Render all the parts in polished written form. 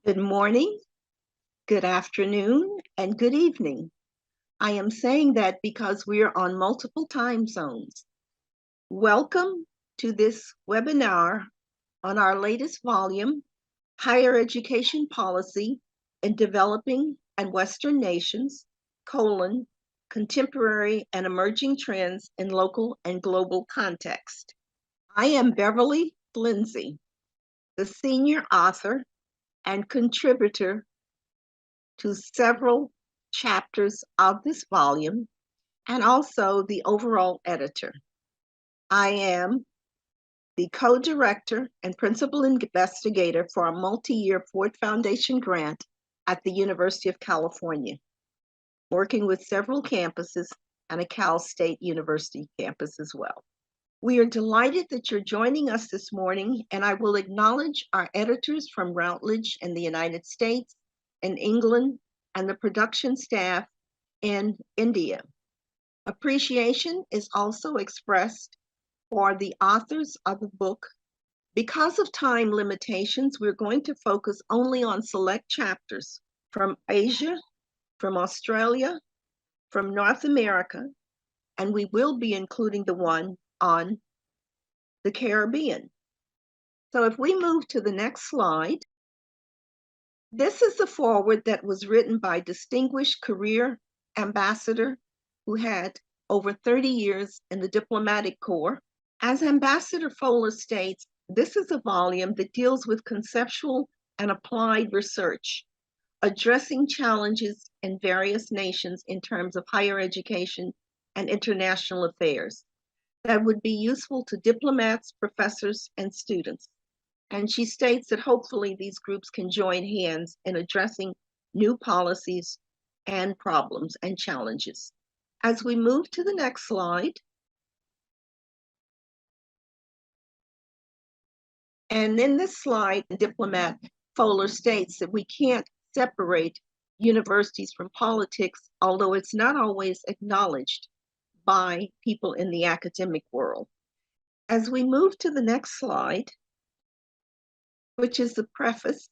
Good morning, good afternoon, and good evening. I am saying that because we are on multiple time zones. Welcome to this webinar on our latest volume, Higher Education Policy in Developing and Western Nations, Contemporary and Emerging Trends in Local and Global Context. I am Beverly Lindsay, the senior author and contributor to several chapters of this volume and also the overall editor. I am the co-director and principal investigator for a multi-year Ford Foundation grant at the University of California, working with several campuses and a Cal State University campus as well. We are delighted that you're joining us this morning, and I will acknowledge our editors from Routledge in the United States and England, and the production staff in India. Appreciation is also expressed for the authors of the book. Because of time limitations, we're going to focus only on select chapters from Asia, from Australia, from North America, and we will be including the one on the Caribbean. So if we move to the next slide, this is the foreword that was written by distinguished career ambassador who had over 30 years in the diplomatic corps. As Ambassador Gfoeller states, this is a volume that deals with conceptual and applied research, addressing challenges in various nations in terms of higher education and international affairs that would be useful to diplomats, professors, and students. And she states that hopefully these groups can join hands in addressing new policies and problems and challenges. As we move to the next slide, and in this slide, diplomat Gfoeller states that we can't separate universities from politics, although it's not always acknowledged by people in the academic world. As we move to the next slide, which is the preface,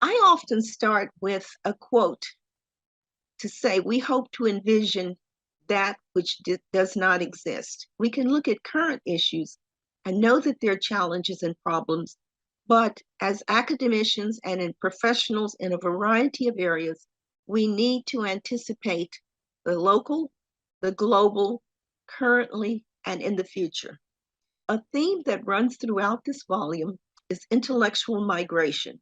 I often start with a quote to say, we hope to envision that which does not exist. We can look at current issues and know that there are challenges and problems, but as academicians and in professionals in a variety of areas, we need to anticipate the local, the global, currently, and in the future. A theme that runs throughout this volume is intellectual migration,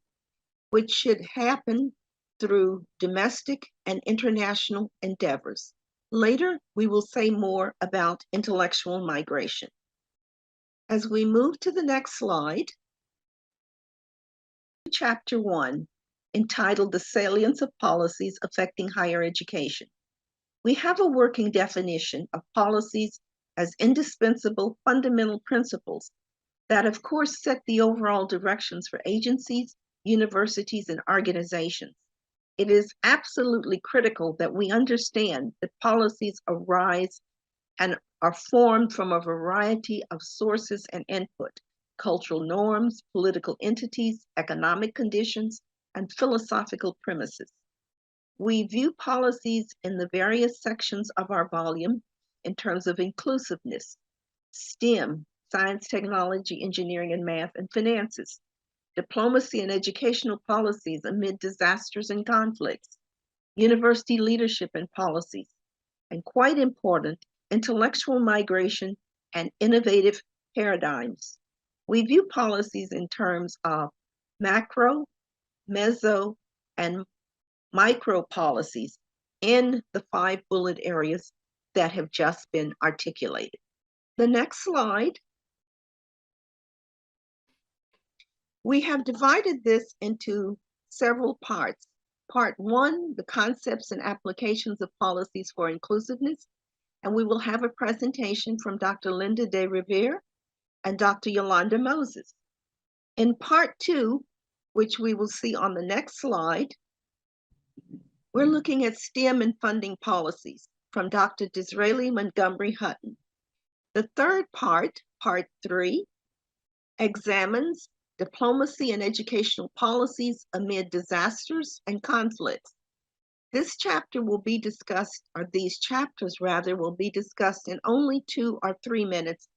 which should happen through domestic and international endeavors. Later, we will say more about intellectual migration. As we move to the next slide, Chapter 1, entitled The Salience of Policies Affecting Higher Education. We have a working definition of policies as indispensable fundamental principles that of course set the overall directions for agencies, universities, and organizations. It is absolutely critical that we understand that policies arise and are formed from a variety of sources and input: cultural norms, political entities, economic conditions, and philosophical premises. We view policies in the various sections of our volume in terms of inclusiveness, STEM, science, technology, engineering, and math, and finances, diplomacy and educational policies amid disasters and conflicts, university leadership and policies, and quite important, intellectual migration and innovative paradigms. We view policies in terms of macro, meso, and micro policies in the 5 bullet areas that have just been articulated. The next slide. We have divided this into several parts. Part 1, the concepts and applications of policies for inclusiveness, and we will have a presentation from Dr. Linda de Rivere and Dr. Yolanda Moses. In Part 2, which we will see on the next slide, we're looking at STEM and funding policies from Dr. Disraeli Montgomery Hutton. The third part, Part 3, examines Diplomacy and Educational Policies Amid Disasters and Conflicts. This chapter will be discussed, or these chapters rather, will be discussed in only 2 or 3 minutes,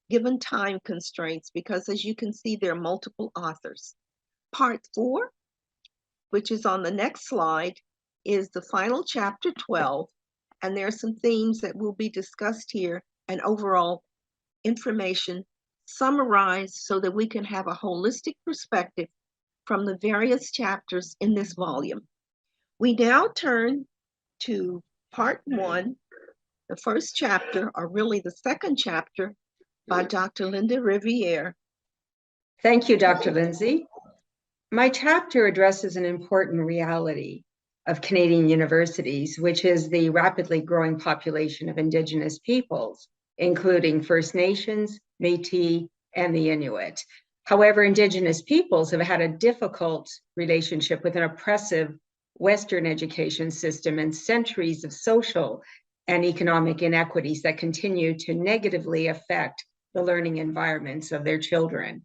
given time constraints, because as you can see, there are multiple authors. Part 4, which is on the next slide, is the final chapter 12, and there are some themes that will be discussed here and overall information summarized so that we can have a holistic perspective from the various chapters in this volume. We now turn to part 1, the first chapter, or really the second chapter, by Dr. Linda Riviere. Thank you, Dr. Lindsay. My chapter addresses an important reality of Canadian universities, which is the rapidly growing population of Indigenous peoples, including First Nations, Métis, and the Inuit. However, Indigenous peoples have had a difficult relationship with an oppressive Western education system and centuries of social and economic inequities that continue to negatively affect the learning environments of their children.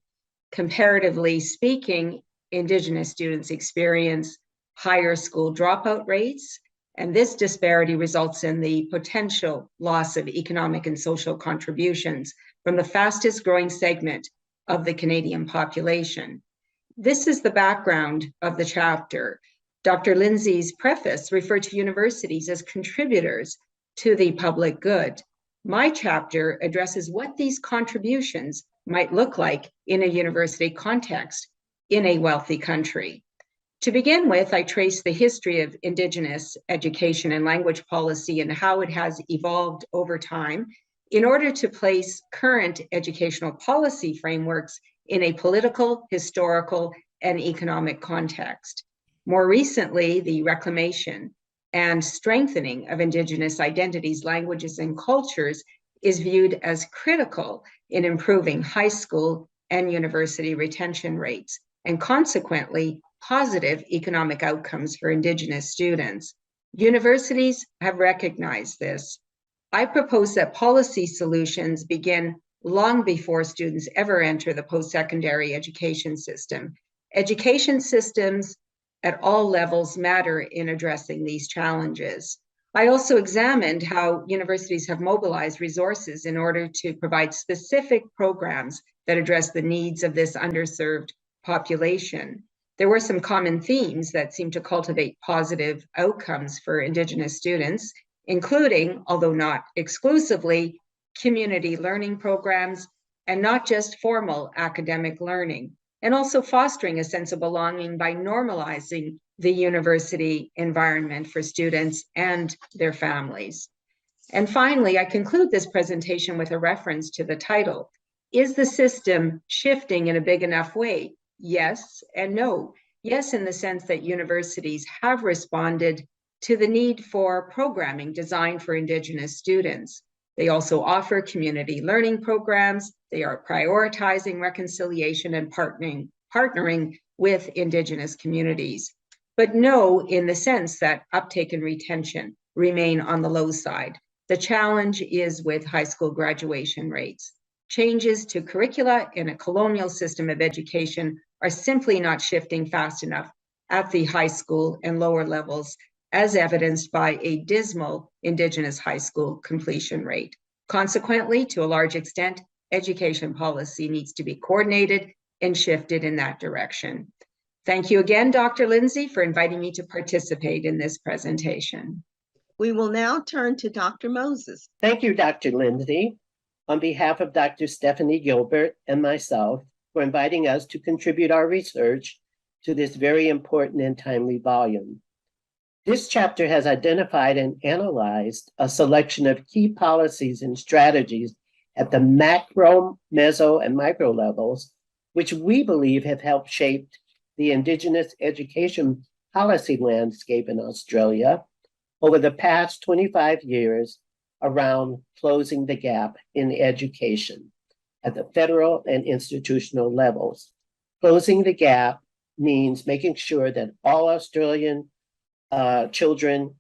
Comparatively speaking, Indigenous students experience higher school dropout rates, and this disparity results in the potential loss of economic and social contributions from the fastest growing segment of the Canadian population. This is the background of the chapter. Dr. Lindsay's preface referred to universities as contributors to the public good. My chapter addresses what these contributions might look like in a university context in a wealthy country. To begin with, I trace the history of Indigenous education and language policy and how it has evolved over time in order to place current educational policy frameworks in a political, historical, and economic context. More recently, the reclamation and strengthening of Indigenous identities, languages, and cultures is viewed as critical in improving high school and university retention rates, and consequently, positive economic outcomes for Indigenous students. Universities have recognized this. I propose that policy solutions begin long before students ever enter the post-secondary education system. Education systems at all levels matter in addressing these challenges. I also examined how universities have mobilized resources in order to provide specific programs that address the needs of this underserved population. There were some common themes that seem to cultivate positive outcomes for Indigenous students, including, although not exclusively, community learning programs, and not just formal academic learning, and also fostering a sense of belonging by normalizing the university environment for students and their families. And finally, I conclude this presentation with a reference to the title. Is the system shifting in a big enough way? Yes and no. Yes, in the sense that universities have responded to the need for programming designed for Indigenous students. They also offer community learning programs. They are prioritizing reconciliation and partnering with Indigenous communities. But no, in the sense that uptake and retention remain on the low side. The challenge is with high school graduation rates. Changes to curricula in a colonial system of education are simply not shifting fast enough at the high school and lower levels, as evidenced by a dismal Indigenous high school completion rate. Consequently, to a large extent, education policy needs to be coordinated and shifted in that direction. Thank you again, Dr. Lindsay, for inviting me to participate in this presentation. We will now turn to Dr. Moses. Thank you, Dr. Lindsay, on behalf of Dr. Stephanie Gilbert and myself, for inviting us to contribute our research to this very important and timely volume. This chapter has identified and analyzed a selection of key policies and strategies at the macro, meso, and micro levels, which we believe have helped shape the Indigenous education policy landscape in Australia over the past 25 years around closing the gap in education at the federal and institutional levels. Closing the gap means making sure that all Australian children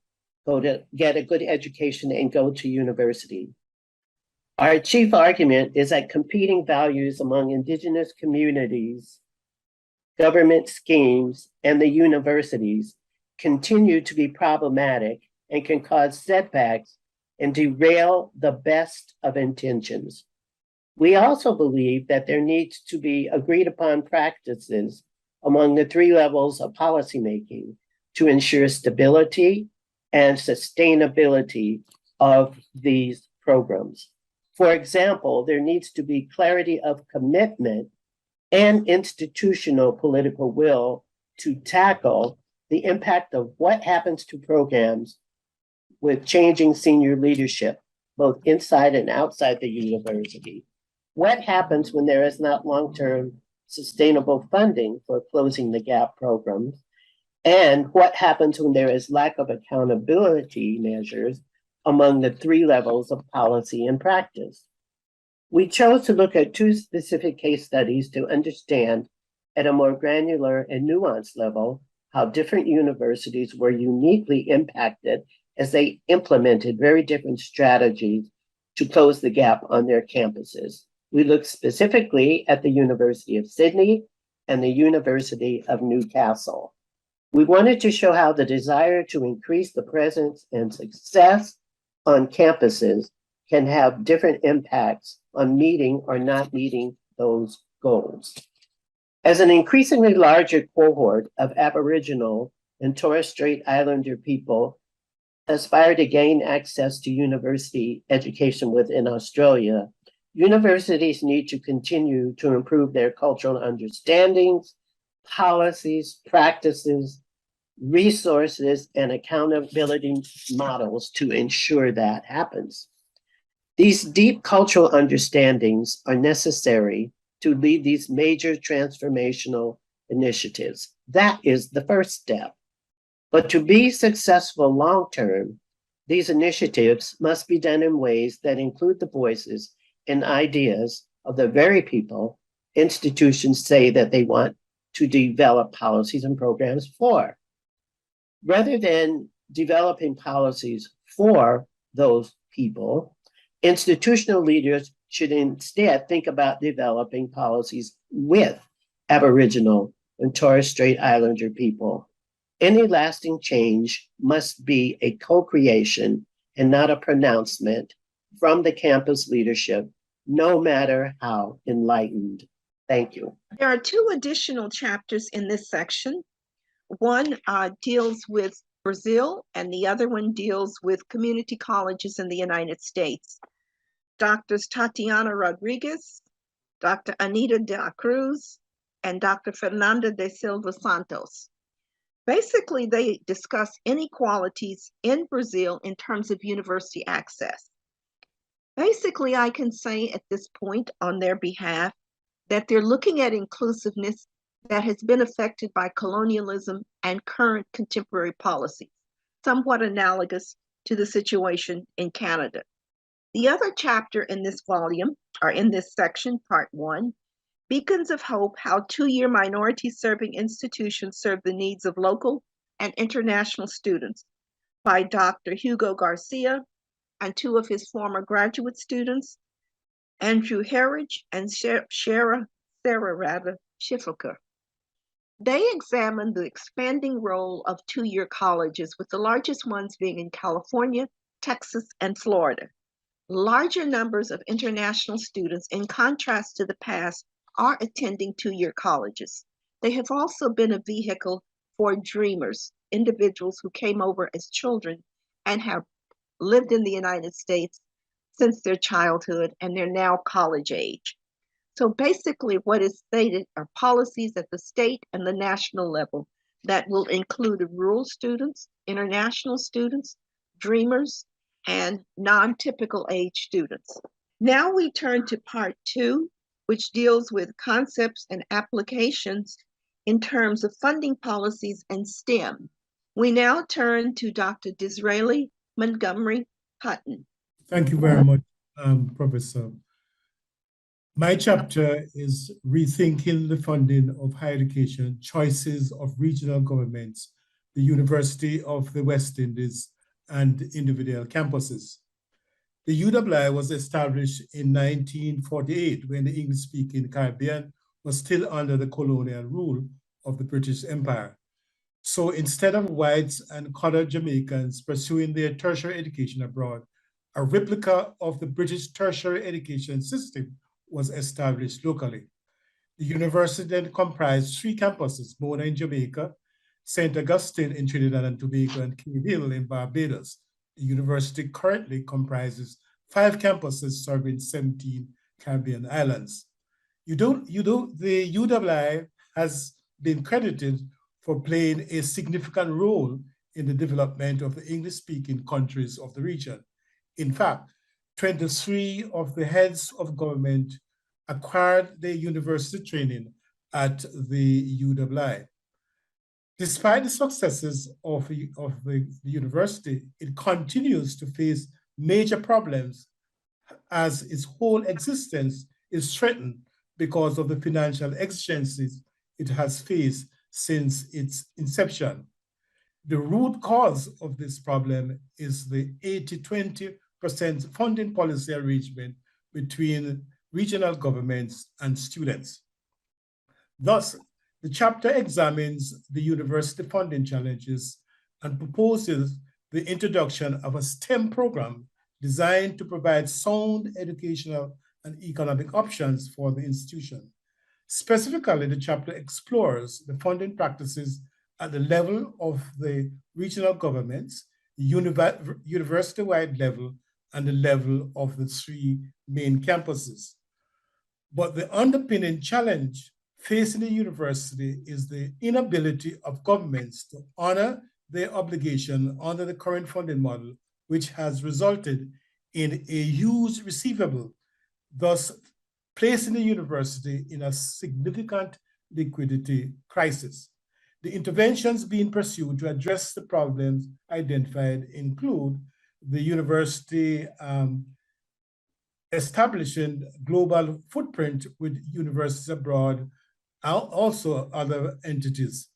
go to get a good education and go to university. Our chief argument is that competing values among Indigenous communities government schemes, and the universities continue to be problematic and can cause setbacks and derail the best of intentions. We also believe that there needs to be agreed upon practices among the three levels of policymaking to ensure stability and sustainability of these programs. For example, there needs to be clarity of commitment and institutional political will to tackle the impact of what happens to programs with changing senior leadership, both inside and outside the university. What happens when there is not long-term sustainable funding for closing the gap programs? And what happens when there is lack of accountability measures among the three levels of policy and practice? We chose to look at two specific case studies to understand at a more granular and nuanced level how different universities were uniquely impacted as they implemented very different strategies to close the gap on their campuses. We looked specifically at the University of Sydney and the University of Newcastle. We wanted to show how the desire to increase the presence and success on campuses can have different impacts on meeting or not meeting those goals. As an increasingly larger cohort of Aboriginal and Torres Strait Islander people aspire to gain access to university education within Australia, universities need to continue to improve their cultural understandings, policies, practices, resources, and accountability models to ensure that happens. These deep cultural understandings are necessary to lead these major transformational initiatives. That is the first step. But to be successful long-term, these initiatives must be done in ways that include the voices and ideas of the very people institutions say that they want to develop policies and programs for. Rather than developing policies for those people, institutional leaders should instead think about developing policies with Aboriginal and Torres Strait Islander people. Any lasting change must be a co-creation and not a pronouncement from the campus leadership, no matter how enlightened. Thank you. There are two additional chapters in this section. One deals with Brazil, and the other one deals with community colleges in the United States. Doctors Tatiana Rodriguez, Dr. Anita de la Cruz, and Dr. Fernanda de Silva Santos. Basically, they discuss inequalities in Brazil in terms of university access. Basically, I can say at this point on their behalf that they're looking at inclusiveness that has been affected by colonialism and current contemporary policies, somewhat analogous to the situation in Canada. The other chapter in this volume, or in this section, part 1, Beacons of Hope, How Two-Year Minority Serving Institutions Serve the Needs of Local and International Students, by Dr. Hugo Garcia and two of his former graduate students, Andrew Herridge and Sarah Schiffelker. They examined the expanding role of two-year colleges, with the largest ones being in California, Texas, and Florida. Larger numbers of international students, in contrast to the past, are attending two-year colleges. They have also been a vehicle for dreamers, individuals who came over as children and have lived in the United States since their childhood, and they're now college age. So basically what is stated are policies at the state and the national level that will include rural students, international students, dreamers, and non-typical age students. Now we turn to part 2, which deals with concepts and applications in terms of funding policies and STEM. We now turn to Dr. Disraeli Montgomery Hutton. Thank you very much, Professor. My chapter is Rethinking the Funding of Higher Education, Choices of Regional Governments, the University of the West Indies, and individual campuses. The UWI was established in 1948 when the English-speaking Caribbean was still under the colonial rule of the British Empire. So instead of whites and colored Jamaicans pursuing their tertiary education abroad, a replica of the British tertiary education system was established locally. The university then comprised 3 campuses, Mona in Jamaica, St. Augustine in Trinidad and Tobago, and Cave Hill in Barbados. The university currently comprises 5 campuses serving 17 Caribbean islands. The UWI has been credited for playing a significant role in the development of the English-speaking countries of the region. In fact, 23 of the heads of government acquired their university training at the UWI. Despite the successes of the university, it continues to face major problems as its whole existence is threatened because of the financial exigencies it has faced since its inception. The root cause of this problem is the 80-20% funding policy arrangement between regional governments and students. Thus, the chapter examines the university funding challenges and proposes the introduction of a STEM program designed to provide sound educational and economic options for the institution. Specifically, the chapter explores the funding practices at the level of the regional governments, university-wide level, and the level of the 3 main campuses. But the underpinning challenge facing the university is the inability of governments to honor their obligation under the current funding model, which has resulted in a huge receivable, thus placing the university in a significant liquidity crisis. The interventions being pursued to address the problems identified include the university establishing global footprint with universities abroad, also other entities.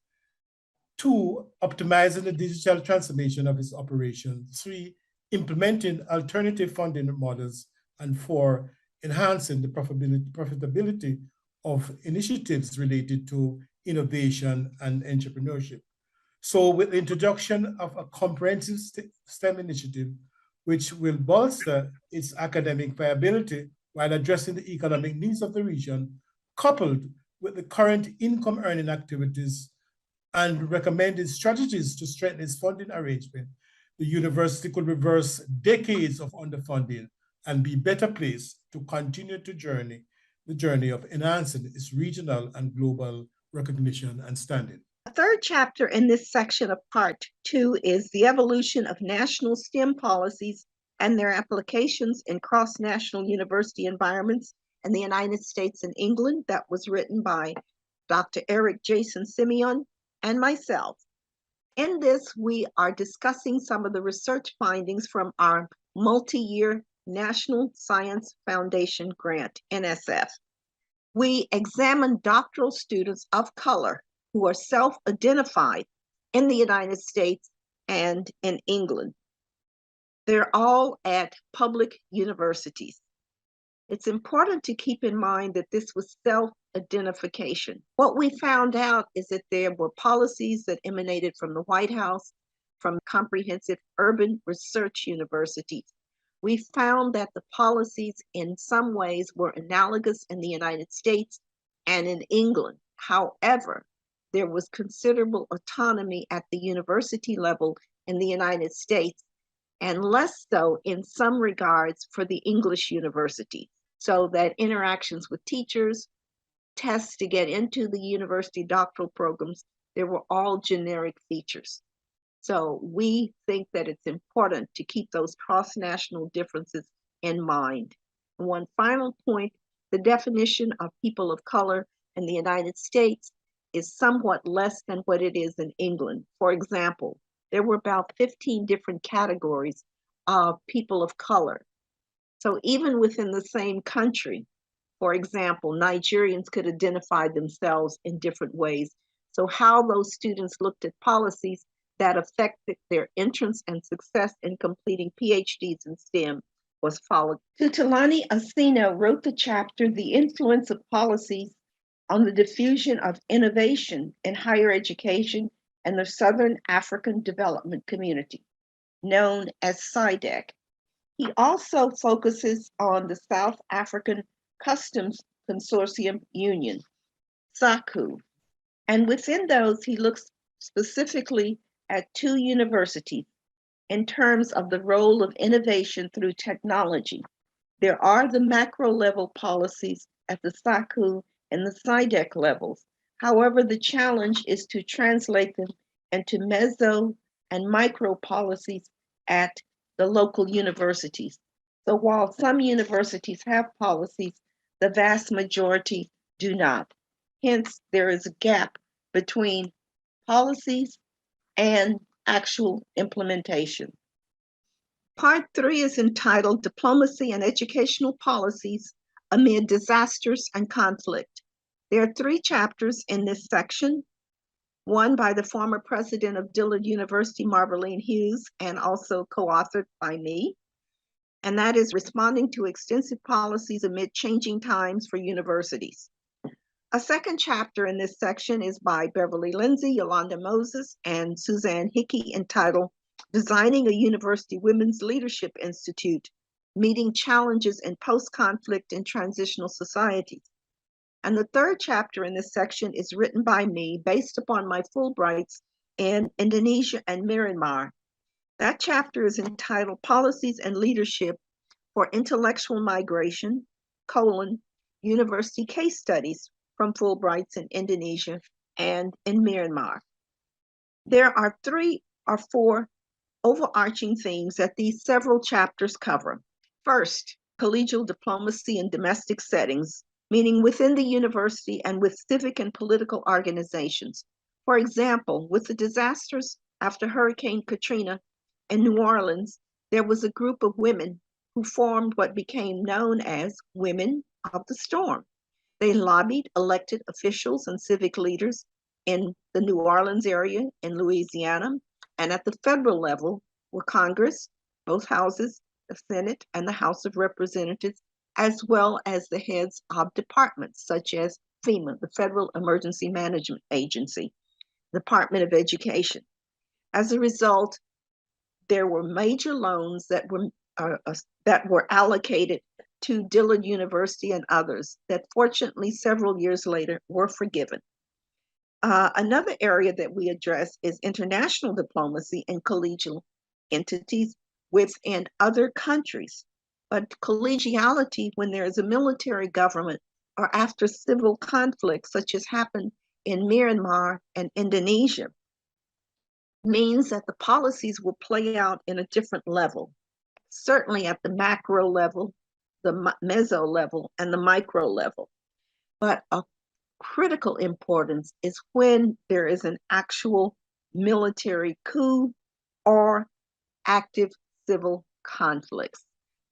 2, optimizing the digital transformation of its operations. 3, implementing alternative funding models. And 4, enhancing the profitability of initiatives related to innovation and entrepreneurship. So with the introduction of a comprehensive STEM initiative, which will bolster its academic viability while addressing the economic needs of the region, coupled with the current income earning activities and recommended strategies to strengthen its funding arrangement, the university could reverse decades of underfunding and be better placed to continue the journey of enhancing its regional and global recognition and standing. The third chapter in this section of part 2 is the evolution of national STEM policies and their applications in cross-national university environments in the United States and England. That was written by Dr. Eric Jason Simeon and myself. In this, we are discussing some of the research findings from our multi-year National Science Foundation grant, NSF. We examined doctoral students of color who are self-identified in the United States and in England. They're all at public universities. It's important to keep in mind that this was self-identification. What we found out is that there were policies that emanated from the White House, from comprehensive urban research universities. We found that the policies in some ways were analogous in the United States and in England. However, there was considerable autonomy at the university level in the United States, and less so in some regards for the English universities. So that interactions with teachers, tests to get into the university doctoral programs, they were all generic features. So we think that it's important to keep those cross-national differences in mind. And one final point, the definition of people of color in the United States is somewhat less than what it is in England. For example, there were about 15 different categories of people of color. So even within the same country, for example, Nigerians could identify themselves in different ways. So how those students looked at policies that affected their entrance and success in completing PhDs in STEM was followed. Tutalani Asina wrote the chapter, The Influence of Policies on the diffusion of innovation in higher education in the Southern African Development Community, known as SIDEC. He also focuses on the South African Customs Consortium Union, SACU, and within those, he looks specifically at two universities in terms of the role of innovation through technology. There are the macro level policies at the SACU and the SIDEC levels. However, the challenge is to translate them into meso and micro policies at the local universities. So while some universities have policies, the vast majority do not. Hence, there is a gap between policies and actual implementation. Part 3 is entitled Diplomacy and Educational Policies Amid Disasters and Conflict. There are 3 chapters in this section, one by the former president of Dillard University, Marveline Hughes, and also co-authored by me, and that is Responding to Extensive Policies Amid Changing Times for Universities. A second chapter in this section is by Beverly Lindsay, Yolanda Moses, and Suzanne Hickey, entitled Designing a University Women's Leadership Institute, Meeting Challenges in Post-Conflict and Transitional Societies. And the third chapter in this section is written by me based upon my Fulbrights in Indonesia and Myanmar. That chapter is entitled Policies and Leadership for Intellectual Migration, University Case Studies from Fulbrights in Indonesia and in Myanmar. There are 3 or 4 overarching themes that these several chapters cover. First, collegial diplomacy in domestic settings, meaning within the university and with civic and political organizations. For example, with the disasters after Hurricane Katrina in New Orleans, there was a group of women who formed what became known as Women of the Storm. They lobbied elected officials and civic leaders in the New Orleans area, in Louisiana, and at the federal level were Congress, both houses, the Senate and the House of Representatives, as well as the heads of departments such as FEMA, the Federal Emergency Management Agency, Department of Education. As a result, there were major loans that were allocated to Dillard University and others that fortunately several years later were forgiven. Another area that we address is international diplomacy and collegial entities within other countries. But collegiality, when there is a military government or after civil conflicts, such as happened in Myanmar and Indonesia, means that the policies will play out in a different level, certainly at the macro level, the meso level, and the micro level. But of critical importance is when there is an actual military coup or active civil conflicts.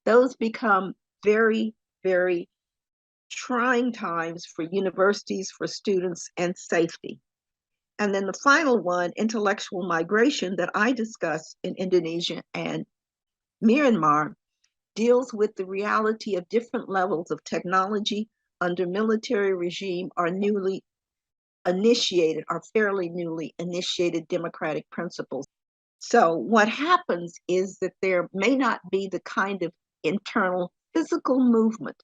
Those become very, very trying times for universities, for students, and safety. And then the final one, intellectual migration, that I discuss in Indonesia and Myanmar, deals with the reality of different levels of technology under military regime or newly initiated or fairly newly initiated democratic principles. So what happens is that there may not be the kind of internal physical movement,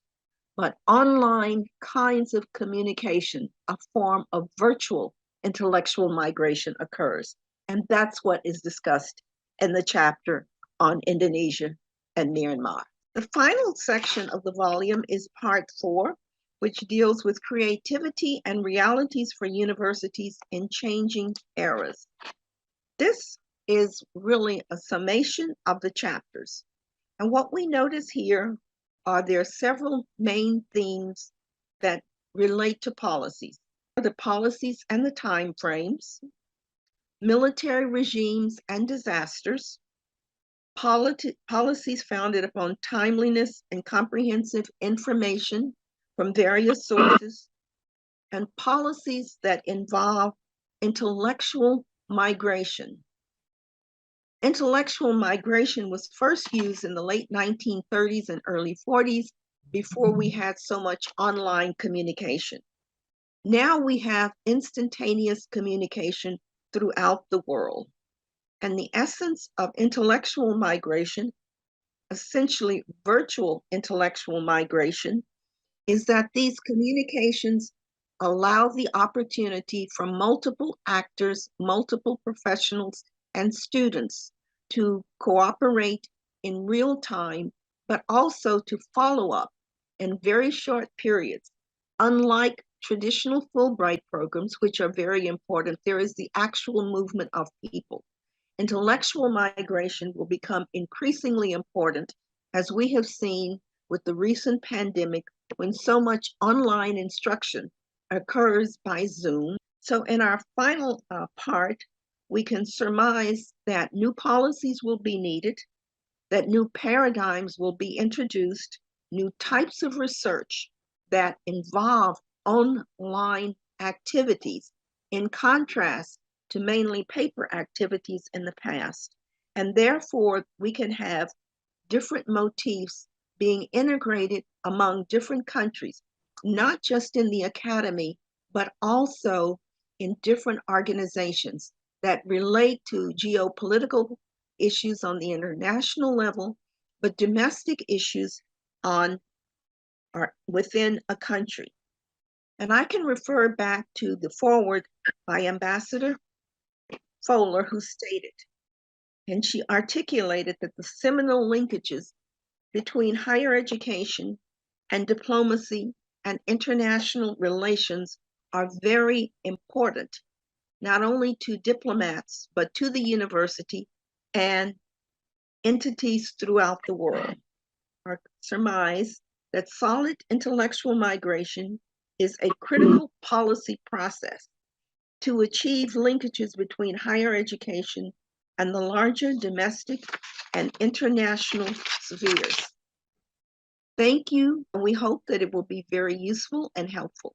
but online kinds of communication, a form of virtual intellectual migration occurs. And that's what is discussed in the chapter on Indonesia and Myanmar. The final section of the volume is part 4, which deals with creativity and realities for universities in changing eras. This is really a summation of the chapters. And what we notice here are there are several main themes that relate to policies. The policies and the time frames, military regimes and disasters, policies founded upon timeliness and comprehensive information from various sources, and policies that involve intellectual migration. Intellectual migration was first used in the late 1930s and early 40s before we had so much online communication. Now we have instantaneous communication throughout the world. And the essence of intellectual migration, essentially virtual intellectual migration, is that these communications allow the opportunity for multiple actors, multiple professionals, and students to cooperate in real time, but also to follow up in very short periods. Unlike traditional Fulbright programs, which are very important, there is the actual movement of people. Intellectual migration will become increasingly important, as we have seen with the recent pandemic, when so much online instruction occurs by Zoom. So in our final part, we can surmise that new policies will be needed, that new paradigms will be introduced, new types of research that involve online activities, in contrast to mainly paper activities in the past. And therefore, we can have different motifs being integrated among different countries, not just in the academy, but also in different organizations that relate to geopolitical issues on the international level, but domestic issues on or within a country. And I can refer back to the foreword by Ambassador Gfoeller, who stated, and she articulated that the seminal linkages between higher education and diplomacy and international relations are very important, not only to diplomats, but to the university and entities throughout the world. Our surmise that solid intellectual migration is a critical policy process to achieve linkages between higher education and the larger domestic and international spheres. Thank you, and we hope that it will be very useful and helpful.